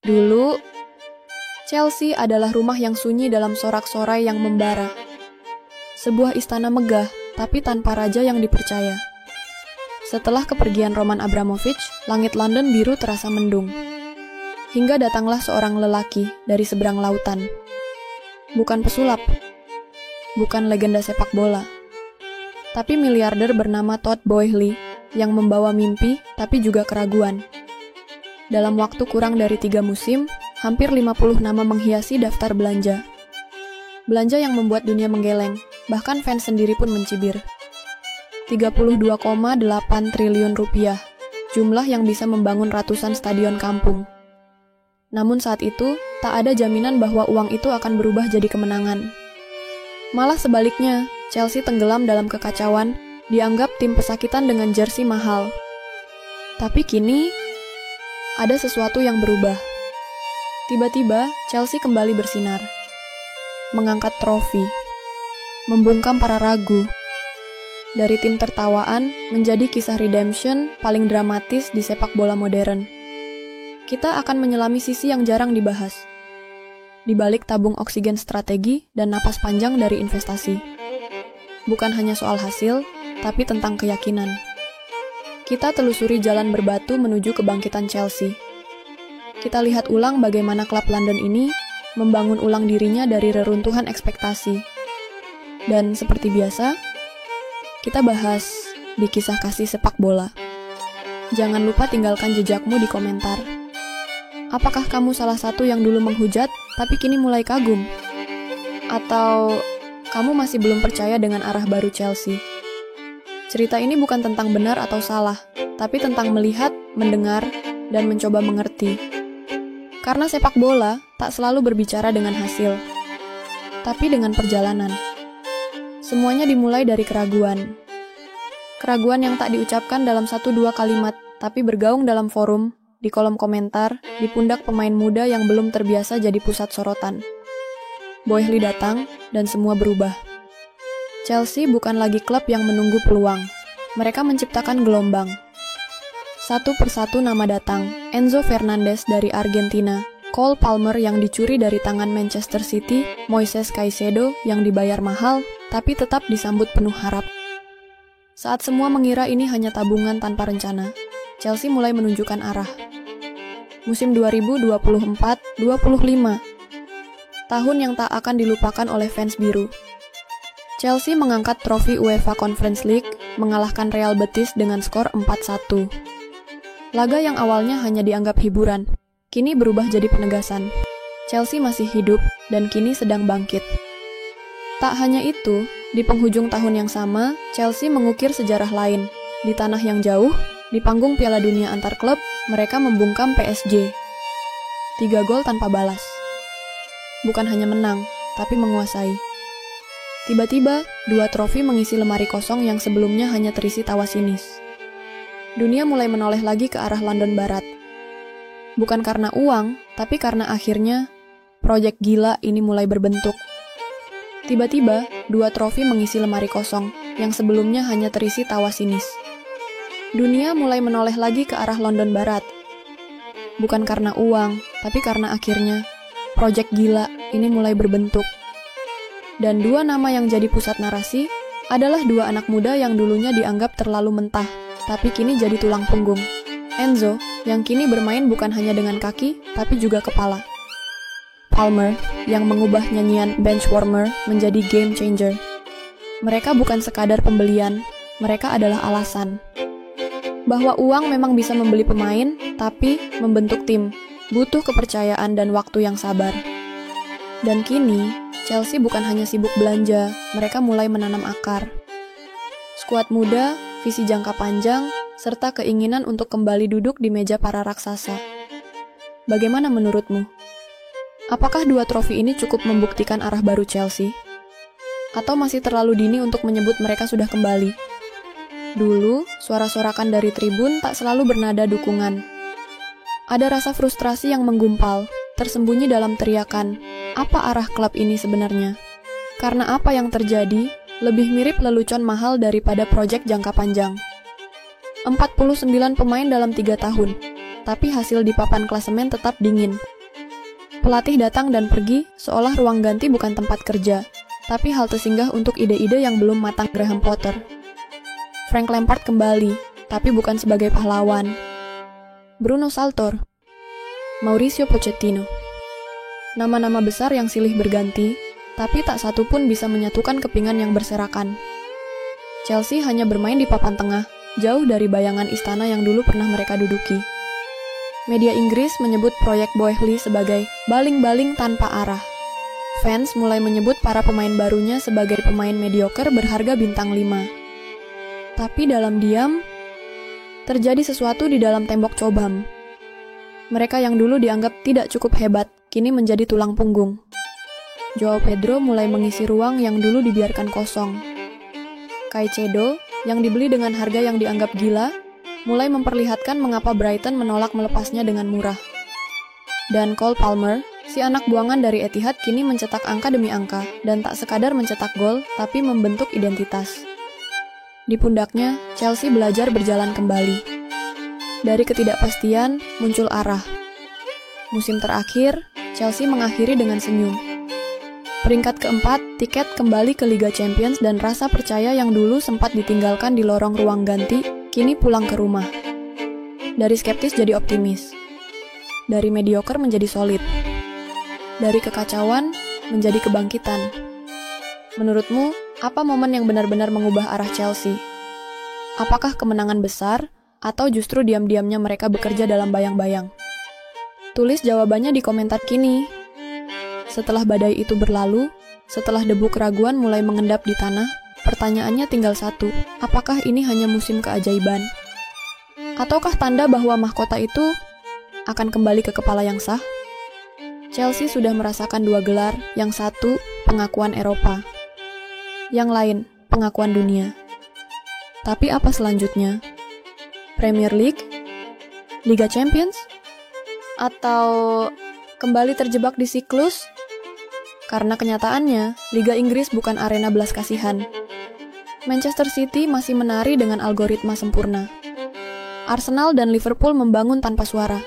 Dulu, Chelsea adalah rumah yang sunyi dalam sorak-sorai yang membara. Sebuah istana megah, tapi tanpa raja yang dipercaya. Setelah kepergian Roman Abramovich, langit London biru terasa mendung. Hingga datanglah seorang lelaki dari seberang lautan. Bukan pesulap, bukan legenda sepak bola, tapi miliarder bernama Todd Boehly yang membawa mimpi tapi juga keraguan. Dalam waktu kurang dari 3 musim, hampir 50 nama menghiasi daftar belanja. Belanja yang membuat dunia menggeleng, bahkan fans sendiri pun mencibir. 32,8 triliun rupiah, jumlah yang bisa membangun ratusan stadion kampung. Namun saat itu, tak ada jaminan bahwa uang itu akan berubah jadi kemenangan. Malah sebaliknya, Chelsea tenggelam dalam kekacauan, dianggap tim pesakitan dengan jersey mahal. Tapi kini, ada sesuatu yang berubah. Tiba-tiba, Chelsea kembali bersinar. Mengangkat trofi. Membungkam para ragu. Dari tim tertawaan menjadi kisah redemption paling dramatis di sepak bola modern. Kita akan menyelami sisi yang jarang dibahas. Di balik tabung oksigen strategi dan napas panjang dari investasi. Bukan hanya soal hasil, tapi tentang keyakinan. Kita telusuri jalan berbatu menuju kebangkitan Chelsea. Kita lihat ulang bagaimana klub London ini membangun ulang dirinya dari reruntuhan ekspektasi. Dan seperti biasa, kita bahas di kisah kasih sepak bola. Jangan lupa tinggalkan jejakmu di komentar. Apakah kamu salah satu yang dulu menghujat, tapi kini mulai kagum? Atau kamu masih belum percaya dengan arah baru Chelsea? Cerita ini bukan tentang benar atau salah, tapi tentang melihat, mendengar, dan mencoba mengerti. Karena sepak bola tak selalu berbicara dengan hasil, tapi dengan perjalanan. Semuanya dimulai dari keraguan. Keraguan yang tak diucapkan dalam 1-2 kalimat, tapi bergaung dalam forum, di kolom komentar, di pundak pemain muda yang belum terbiasa jadi pusat sorotan. Boehly datang, dan semua berubah. Chelsea bukan lagi klub yang menunggu peluang. Mereka menciptakan gelombang. Satu persatu nama datang. Enzo Fernandez dari Argentina, Cole Palmer yang dicuri dari tangan Manchester City, Moises Caicedo yang dibayar mahal, tapi tetap disambut penuh harap. Saat semua mengira ini hanya tabungan tanpa rencana, Chelsea mulai menunjukkan arah. Musim 2024-25, tahun yang tak akan dilupakan oleh fans biru. Chelsea mengangkat trofi UEFA Conference League, mengalahkan Real Betis dengan skor 4-1. Laga yang awalnya hanya dianggap hiburan, kini berubah jadi penegasan. Chelsea masih hidup dan kini sedang bangkit. Tak hanya itu, di penghujung tahun yang sama, Chelsea mengukir sejarah lain. Di tanah yang jauh, di panggung Piala Dunia antar klub, mereka membungkam PSG. 3 gol tanpa balas. Bukan hanya menang, tapi menguasai. Tiba-tiba, 2 trofi mengisi lemari kosong yang sebelumnya hanya terisi tawa sinis. Dunia mulai menoleh lagi ke arah London Barat. Bukan karena uang, tapi karena akhirnya, proyek gila ini mulai berbentuk. Tiba-tiba, 2 trofi mengisi lemari kosong, yang sebelumnya hanya terisi tawa sinis. Dunia mulai menoleh lagi ke arah London Barat. Bukan karena uang, tapi karena akhirnya, proyek gila ini mulai berbentuk. Dan 2 nama yang jadi pusat narasi adalah 2 anak muda yang dulunya dianggap terlalu mentah, tapi kini jadi tulang punggung. Enzo, yang kini bermain bukan hanya dengan kaki, tapi juga kepala. Palmer, yang mengubah nyanyian Benchwarmer menjadi game changer. Mereka bukan sekadar pembelian, mereka adalah alasan. Bahwa uang memang bisa membeli pemain, tapi membentuk tim, butuh kepercayaan dan waktu yang sabar. Dan kini, Chelsea bukan hanya sibuk belanja, mereka mulai menanam akar. Skuad muda, visi jangka panjang, serta keinginan untuk kembali duduk di meja para raksasa. Bagaimana menurutmu? Apakah 2 trofi ini cukup membuktikan arah baru Chelsea? Atau masih terlalu dini untuk menyebut mereka sudah kembali? Dulu, suara sorakan dari tribun tak selalu bernada dukungan. Ada rasa frustrasi yang menggumpal, tersembunyi dalam teriakan, apa arah klub ini sebenarnya? Karena apa yang terjadi, lebih mirip lelucon mahal daripada proyek jangka panjang. 49 pemain dalam 3 tahun. tapi hasil di papan klasemen tetap dingin. Pelatih datang dan pergi, seolah ruang ganti bukan tempat kerja, tapi halte singgah untuk ide-ide yang belum matang. Graham Potter. Frank Lampard kembali, tapi bukan sebagai pahlawan. Bruno Saltor. Mauricio Pochettino. Nama-nama besar yang silih berganti, tapi tak satu pun bisa menyatukan kepingan yang berserakan. Chelsea hanya bermain di papan tengah, jauh dari bayangan istana yang dulu pernah mereka duduki. Media Inggris menyebut proyek Boehly sebagai baling-baling tanpa arah. Fans mulai menyebut para pemain barunya sebagai pemain mediocre berharga bintang 5. Tapi dalam diam, terjadi sesuatu di dalam tembok Cobham. Mereka yang dulu dianggap tidak cukup hebat, kini menjadi tulang punggung. Joao Pedro mulai mengisi ruang yang dulu dibiarkan kosong. Caicedo, yang dibeli dengan harga yang dianggap gila, mulai memperlihatkan mengapa Brighton menolak melepasnya dengan murah. Dan Cole Palmer, si anak buangan dari Etihad, kini mencetak angka demi angka, dan tak sekadar mencetak gol, tapi membentuk identitas. Di pundaknya, Chelsea belajar berjalan kembali. Dari ketidakpastian, muncul arah. Musim terakhir, Chelsea mengakhiri dengan senyum. Peringkat keempat, tiket kembali ke Liga Champions dan rasa percaya yang dulu sempat ditinggalkan di lorong ruang ganti, kini pulang ke rumah. Dari skeptis jadi optimis. Dari mediocre menjadi solid. Dari kekacauan menjadi kebangkitan. Menurutmu, apa momen yang benar-benar mengubah arah Chelsea? Apakah kemenangan besar, atau justru diam-diamnya mereka bekerja dalam bayang-bayang? Tulis jawabannya di komentar kini. Setelah badai itu berlalu, setelah debu keraguan mulai mengendap di tanah, pertanyaannya tinggal satu, apakah ini hanya musim keajaiban? Ataukah tanda bahwa mahkota itu akan kembali ke kepala yang sah? Chelsea sudah merasakan 2 gelar, yang satu, pengakuan Eropa. Yang lain, pengakuan dunia. Tapi apa selanjutnya? Premier League? Liga Champions? Atau kembali terjebak di siklus? Karena kenyataannya, Liga Inggris bukan arena belas kasihan. Manchester City masih menari dengan algoritma sempurna. Arsenal dan Liverpool membangun tanpa suara.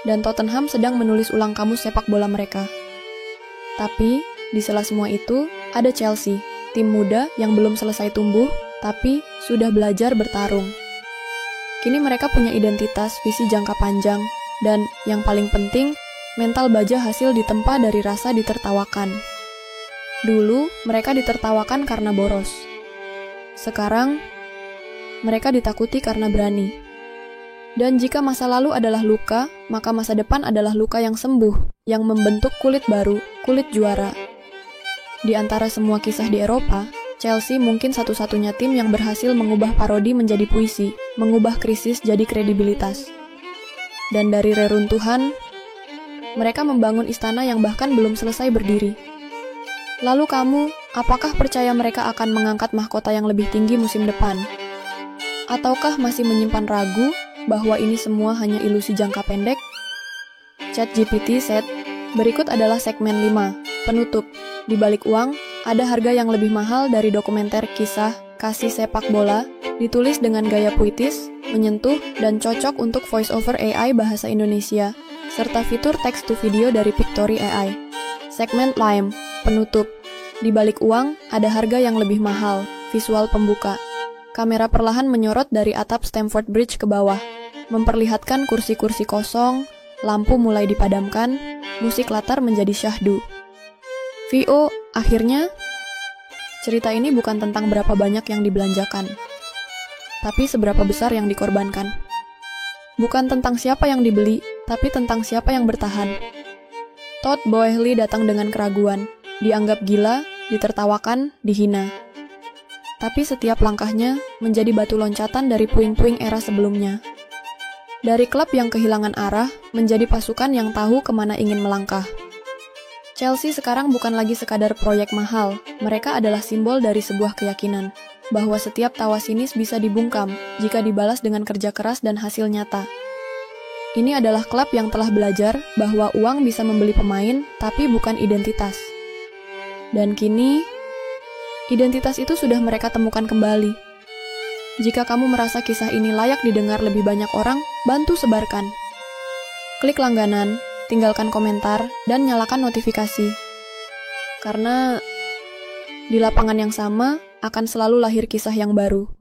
Dan Tottenham sedang menulis ulang kamus sepak bola mereka. Tapi, di sela semua itu, ada Chelsea, tim muda yang belum selesai tumbuh, tapi sudah belajar bertarung. Kini mereka punya identitas, visi jangka panjang, dan yang paling penting, mental baja hasil ditempa dari rasa ditertawakan. Dulu, mereka ditertawakan karena boros. Sekarang, mereka ditakuti karena berani. Dan jika masa lalu adalah luka, maka masa depan adalah luka yang sembuh, yang membentuk kulit baru, kulit juara. Di antara semua kisah di Eropa, Chelsea mungkin satu-satunya tim yang berhasil mengubah parodi menjadi puisi, mengubah krisis jadi kredibilitas. Dan dari reruntuhan, mereka membangun istana yang bahkan belum selesai berdiri. Lalu kamu, apakah percaya mereka akan mengangkat mahkota yang lebih tinggi musim depan? Ataukah masih menyimpan ragu bahwa ini semua hanya ilusi jangka pendek? ChatGPT said, berikut adalah segmen 5, penutup. Di balik uang, ada harga yang lebih mahal dari dokumenter kisah kasih sepak bola, ditulis dengan gaya puitis, menyentuh, dan cocok untuk voice-over AI bahasa Indonesia, serta fitur text to video dari Pictory AI. Segmen Lime, penutup. Di balik uang, ada harga yang lebih mahal, visual pembuka. Kamera perlahan menyorot dari atap Stamford Bridge ke bawah, memperlihatkan kursi-kursi kosong, lampu mulai dipadamkan, musik latar menjadi syahdu. VO, akhirnya, cerita ini bukan tentang berapa banyak yang dibelanjakan, tapi seberapa besar yang dikorbankan. Bukan tentang siapa yang dibeli, tapi tentang siapa yang bertahan. Todd Boehly datang dengan keraguan, dianggap gila, ditertawakan, dihina. Tapi setiap langkahnya menjadi batu loncatan dari puing-puing era sebelumnya. Dari klub yang kehilangan arah, menjadi pasukan yang tahu kemana ingin melangkah. Chelsea sekarang bukan lagi sekadar proyek mahal, mereka adalah simbol dari sebuah keyakinan, bahwa setiap tawa sinis bisa dibungkam jika dibalas dengan kerja keras dan hasil nyata. Ini adalah klub yang telah belajar bahwa uang bisa membeli pemain, tapi bukan identitas. Dan kini, identitas itu sudah mereka temukan kembali. Jika kamu merasa kisah ini layak didengar lebih banyak orang, bantu sebarkan. Klik langganan, tinggalkan komentar, dan nyalakan notifikasi. Karena di lapangan yang sama akan selalu lahir kisah yang baru.